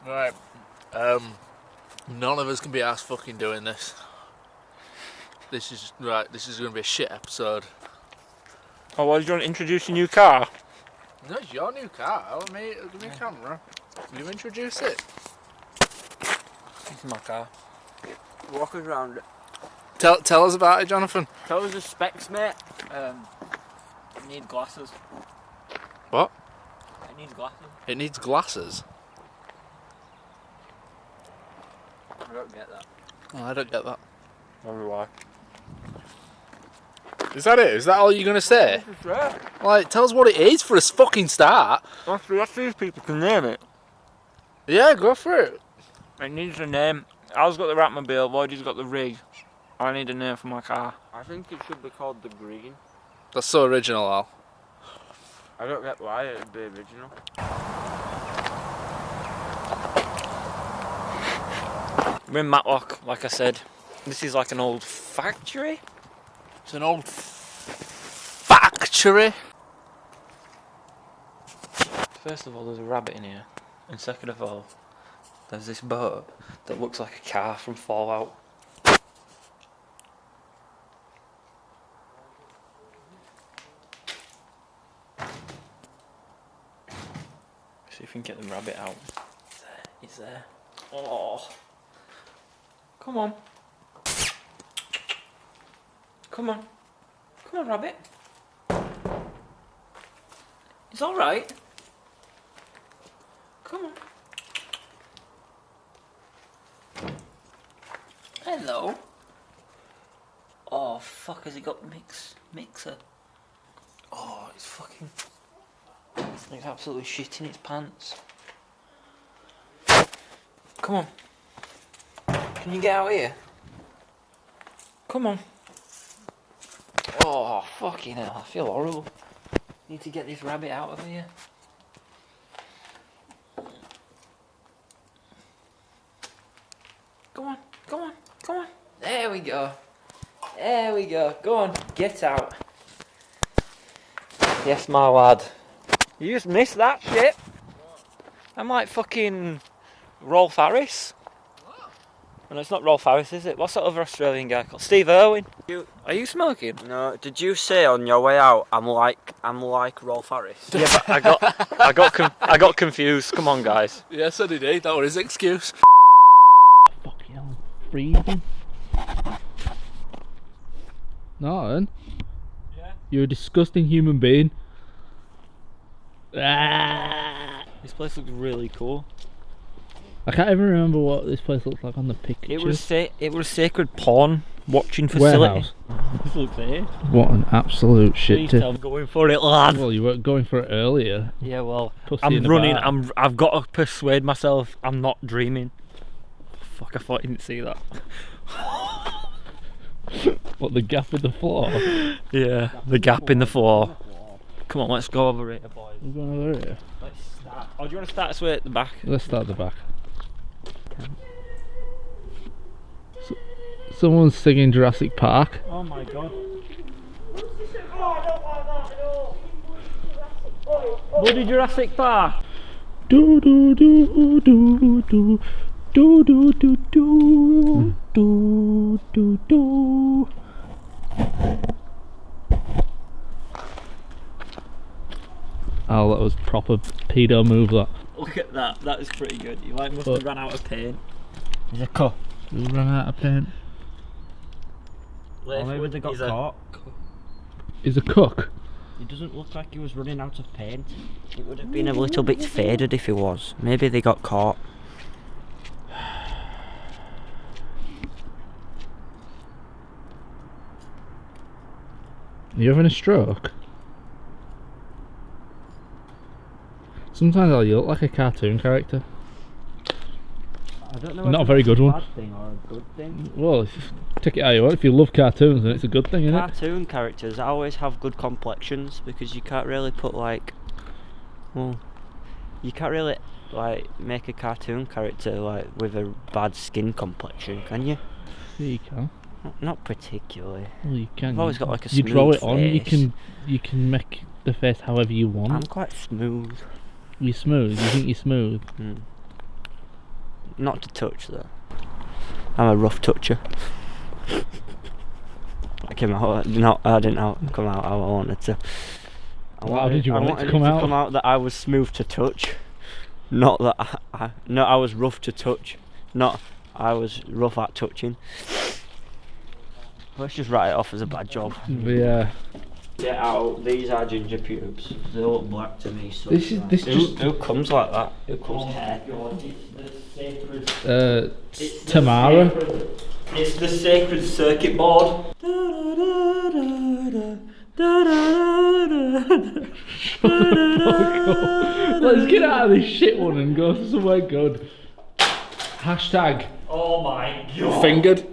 Right. None of us can be asked fucking doing this. This is going to be a shit episode. Oh, well, do you want to introduce your new car? No, it's your new car. Give me a camera. You introduce it. It's my car. Walk us around it. Tell us about it, Jonathan. Tell us the specs, mate. I need glasses. What? It needs glasses. It needs glasses. I don't get that. Oh, I don't get that. Neither do I. Is that it? Is that all you're going to say? This is right. Like, tell us what it is for a fucking start. Let's see if people can name it. Yeah, go for it. It needs a name. Al's got the Ratmobile, Lloyd's got the rig. I need a name for my car. I think it should be called the Green. That's so original, Al. I don't get why it'd be original. We're in Matlock, like I said. This is like an old factory. It's an old factory. First of all, there's a rabbit in here. And second of all, there's this boat that looks like a car from Fallout. See if we can get the rabbit out. He's there. Oh. Come on. Come on. Come on, rabbit. It's alright. Come on. Hello. Oh fuck, has he got mixer? Oh, it's fucking... He's absolutely shitting his pants. Come on. Can you get out here? Come on. Oh, fucking hell, I feel horrible. Need to get this rabbit out of here. Go on, go on, go on. There we go. There we go. Go on, get out. Yes, my lad. You just missed that shit. I'm like fucking Rolf Harris. And it's not Rolf Harris, is it? What's that other Australian guy called? Steve Irwin. Are you smoking? No, did you say on your way out, I'm like Rolf Harris? Yeah, but I got confused. Come on, guys. Yeah, so did he. That was his excuse. Fucking hell, freezing. Norton? Yeah? You're a disgusting human being. Ah. This place looks really cool. I can't even remember what this place looks like on the picture. It was a sacred porn watching facility. Warehouse. This looks it. What an absolute shit Please tip. tell me. Going for it, lad. Well, you weren't going for it earlier. Yeah, well, Pussy I'm in a running. bar. I've got to persuade myself I'm not dreaming. Fuck! I thought you didn't see that. What, the gap in the floor? Yeah, the gap in the floor. Come on, let's go over it, boys. We're going over here. Let's start. Oh, do you want to start this way at the back? Let's start at the back. Someone's singing Jurassic Park. Oh my god. Bloody Jurassic Park. Do do do do do do do do do do do do. Oh, that was proper pedo move. That. Look at that. That is pretty good. You like must But- have run out of paint. He's a cup. We ran out of paint. Or maybe they got caught. He's a cook. It doesn't look like he was running out of paint. It would have been a little bit faded if he was. Maybe they got caught. Are you having a stroke? Sometimes you look like a cartoon character. I don't know. Not a very good one. Bad thing or a good thing. Well, take it how you want. If you love cartoons, then it's a good thing, isn't it? Cartoon characters always have good complexions because you can't really put like, well, you can't really like make a cartoon character like with a bad skin complexion, can you? Yeah, you can. Not particularly. Well, you can. I've always got like a You draw smooth it on. face. You can make the face however you want. I'm quite smooth. You're smooth. You think you're smooth? Not to touch though. I'm a rough toucher. I came out. I didn't come out how I wanted to. How did you want it to come out? Come out that I was smooth to touch, not that I was rough to touch, not I was rough at touching. Let's just write it off as a bad job. Yeah. Get out. These are ginger pubes. They look black to me. So This just. who comes like that? Who comes hair? It's Tamara. It's the sacred circuit board. Let's get out of this shit one and go somewhere good. Hashtag Oh my god. fingered.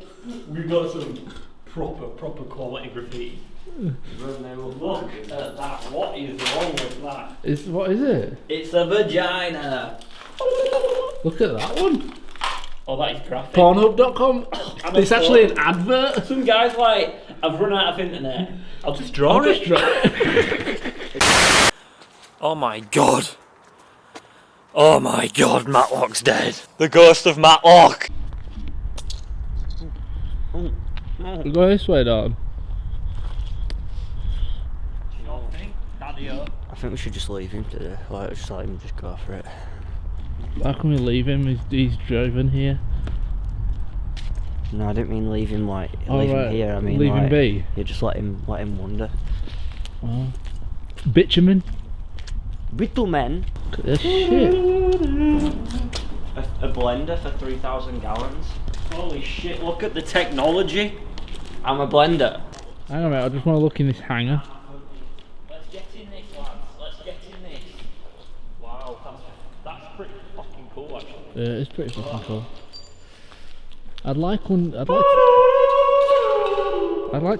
We've got some proper quality graffiti. Look at that. What is wrong with that? What is it? It's a vagina. Look at that one. Oh, that is graphic. Pornhub.com. I'm It's a actually an advert. Some guy's like, I've run out of internet. I'll just draw it. Oh my god. Oh my god, Matlock's dead. The ghost of Matlock. Go this way, Don. I think we should just leave him to just let him just go for it. How can we leave him? He's driven here. No, I didn't mean leave him Oh, leave right. him here. I mean Leave him be. Yeah, just let him wander. Oh. Bitumen. Bitumen. Look at this shit. A blender for 3,000 gallons. Holy shit, look at the technology. I'm a blender. Hang on a minute, I just want to look in this hangar. Let's get in this, lads. Let's get in this. Wow, that's pretty fucking cool, actually. Yeah, it's pretty fucking cool. I'd like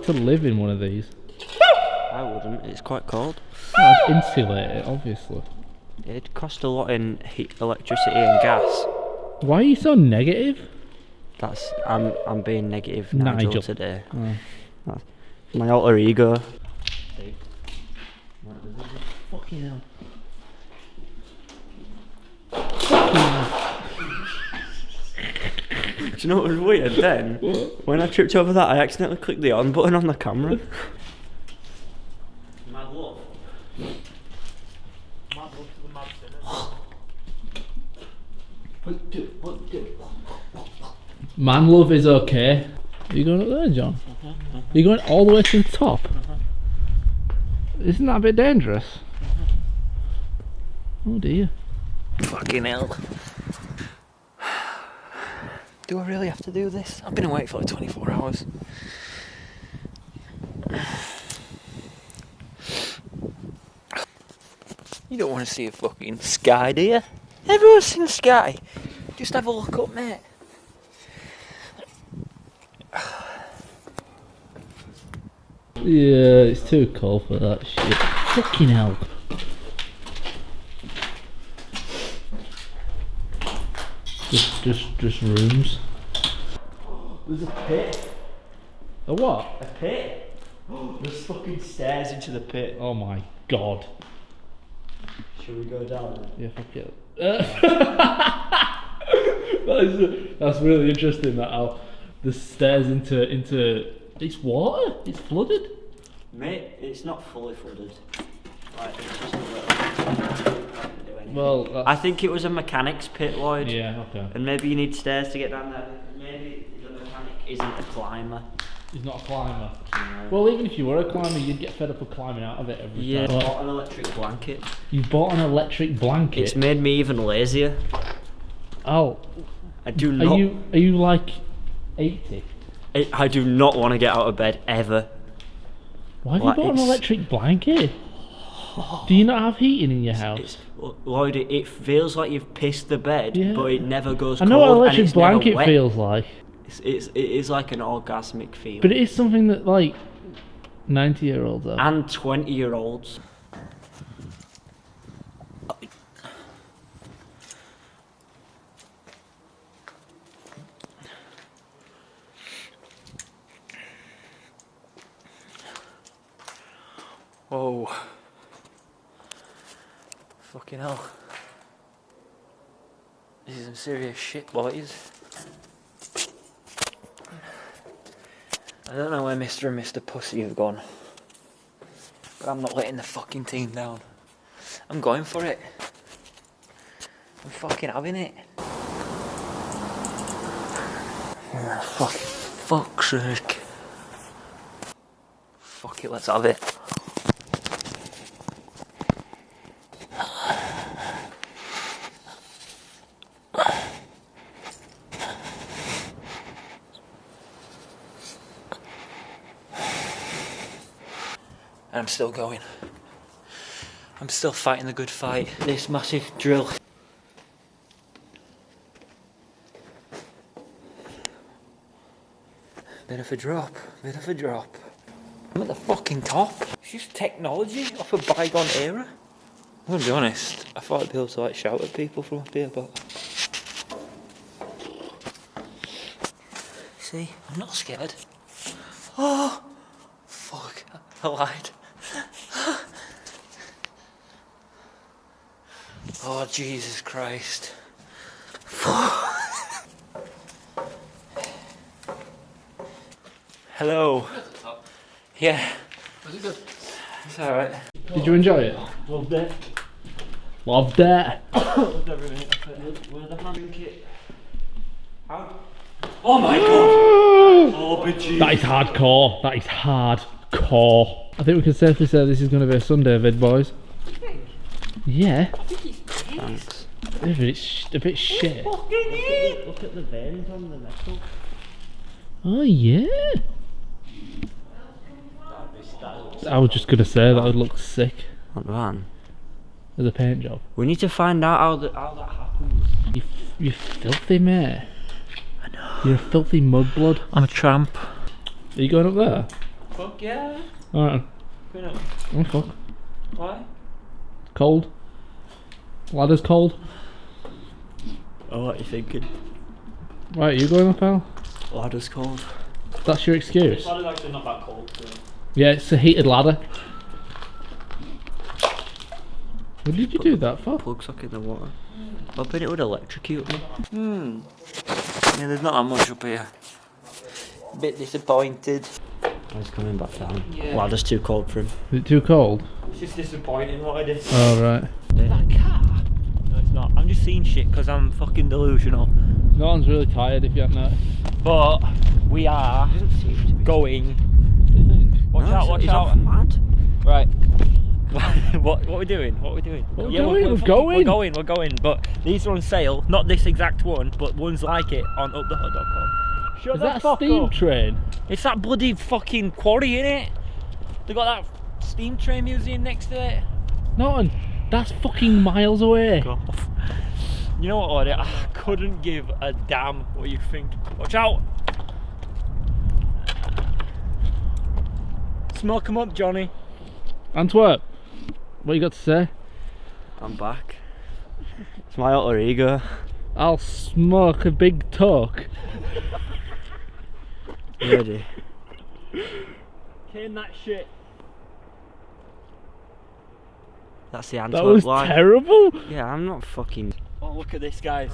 to live in one of these. I wouldn't. It's quite cold. I'd insulate it, obviously. It'd cost a lot in heat, electricity, and gas. Why are you so negative? I'm being negative Nigel today. Oh. That's my alter ego. Fucking hell. Do you know what was weird then? When I tripped over that, I accidentally clicked the on button on the camera. Mad love. Mad love to the mad sinners. Man love is okay. Are you going up there, John? Are you going all the way to the top? Isn't that a bit dangerous? Oh dear. Fucking hell. Do I really have to do this? I've been awake for like 24 hours. You don't want to see a fucking sky, do you? Everyone's seen the sky. Just have a look up, mate. Yeah, it's too cold for that shit. Fucking hell. Just rooms. There's a pit. A what? A pit? There's fucking stairs into the pit. Oh my god. Should we go down? Yeah, fuck it. That's really interesting that how the stairs into it's water? It's flooded? Mate, it's not fully flooded. Like, it's just a little. Well, I think it was a mechanic's pit, Lloyd. yeah, okay. And maybe you need stairs to get down there. Maybe the mechanic isn't a climber. He's not a climber. No. Well, even if you were a climber, you'd get fed up of climbing out of it every Yeah, time. bought an electric blanket. You bought an electric blanket. It's made me even lazier. Oh, I do not. are you like 80? I do not want to get out of bed ever. Why have Like, you bought an electric blanket? Do you not have heating in your house? Lloyd, it feels like you've pissed the bed, Yeah. but it never goes I cold. know what an and electric it's never blanket wet. feels like, It is like an orgasmic feeling. but it is something that like 90-year-olds have. And 20-year-olds. Whoa. Fucking hell. This is some serious shit, boys. I don't know where Mr. and Mr. Pussy have gone, but I'm not letting the fucking team down. I'm going for it. I'm fucking having it. Oh, fuck's sake. Fuck it, let's have it. And I'm still going. I'm still fighting the good fight. This massive drill. Bit of a drop, bit of a drop. I'm at the fucking top. It's just technology off a bygone era. I'm gonna be honest, I thought I'd be able to like shout at people from up here, but... See, I'm not scared. Oh! Fuck, I lied. Oh, Jesus Christ. Hello. Yeah. Was it good? It's alright. Did you enjoy it? Loved it. Loved it. Loved every minute of it. Where's the hand kit? How? Oh my god! Oh, bitchy. That is hardcore. That is hardcore. I think we can safely say this is going to be a Sunday vid, boys. Yeah. I think it's Thanks. A bit shit. Look at the veins on the metal. Oh yeah. I was just gonna say that would look sick Not man. as a paint job. We need to find out how that happens. You're filthy, mate. I know. You're a filthy mudblood. I'm a tramp. Are you going up there? Fuck yeah. Alright. You know. Oh fuck. Why? Cold. Ladder's cold. Oh, what are you thinking? Right, you going up, pal? Ladder's cold. That's your excuse? Ladder's actually not that cold. So. Yeah, it's a heated ladder. What did you do that for? Plug socket in the water. Hoping it would electrocute me. Yeah, there's not that much up here. Bit disappointed. He's coming back down. Yeah. Ladder's too cold for him. Is it too cold? It's just disappointing what I did. Oh, right. That car? No, it's not. I'm just seeing shit because I'm fucking delusional. No one's really tired if you haven't noticed. But we are going. What do you think? Watch out, watch out. He's mad. Right. what are we doing? What are we doing? What are we doing? We're going. We're going. But these are on sale. Not this exact one, but ones like it on upthehut.com. Shut Is the that a fuck steam up. train? It's that bloody fucking quarry, innit? They got that steam train museum next to it. Norton, that's fucking miles away. Off. You know what, Audie? I couldn't give a damn what you think. Watch out! Smoke 'em up, Johnny. Antwerp, what you got to say? I'm back. It's my alter ego. I'll smoke a big talk. You ready? Cane that shit. That's the That Antwerp was line. terrible. Yeah, I'm not fucking... Oh, look at this, guys.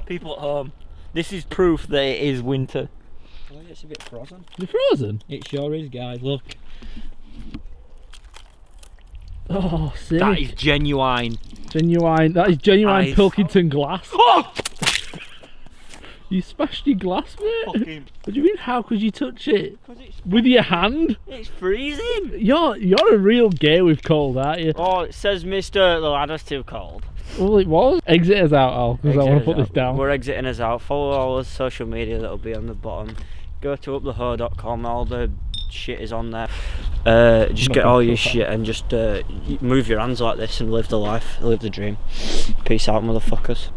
People at home. This is proof that it is winter. Oh, it's a bit frozen. You're frozen. It sure is, guys. Look. Oh, sick. That is genuine. genuine. That is genuine I've- Pilkington glass. Oh! You smashed your glass, mate. Fucking. What do you mean? How could you touch it? With your hand? It's freezing. You're a real gay with cold, aren't you? Oh, it says Mr. The ladder's too cold. Well, it was. Exit us out, Al, because I want to put this down. We're exiting us out. Follow all the social media that'll be on the bottom. Go to upthehut.com. All the shit is on there. Just get all your shit and just move your hands like this and live the life, live the dream. Peace out, motherfuckers.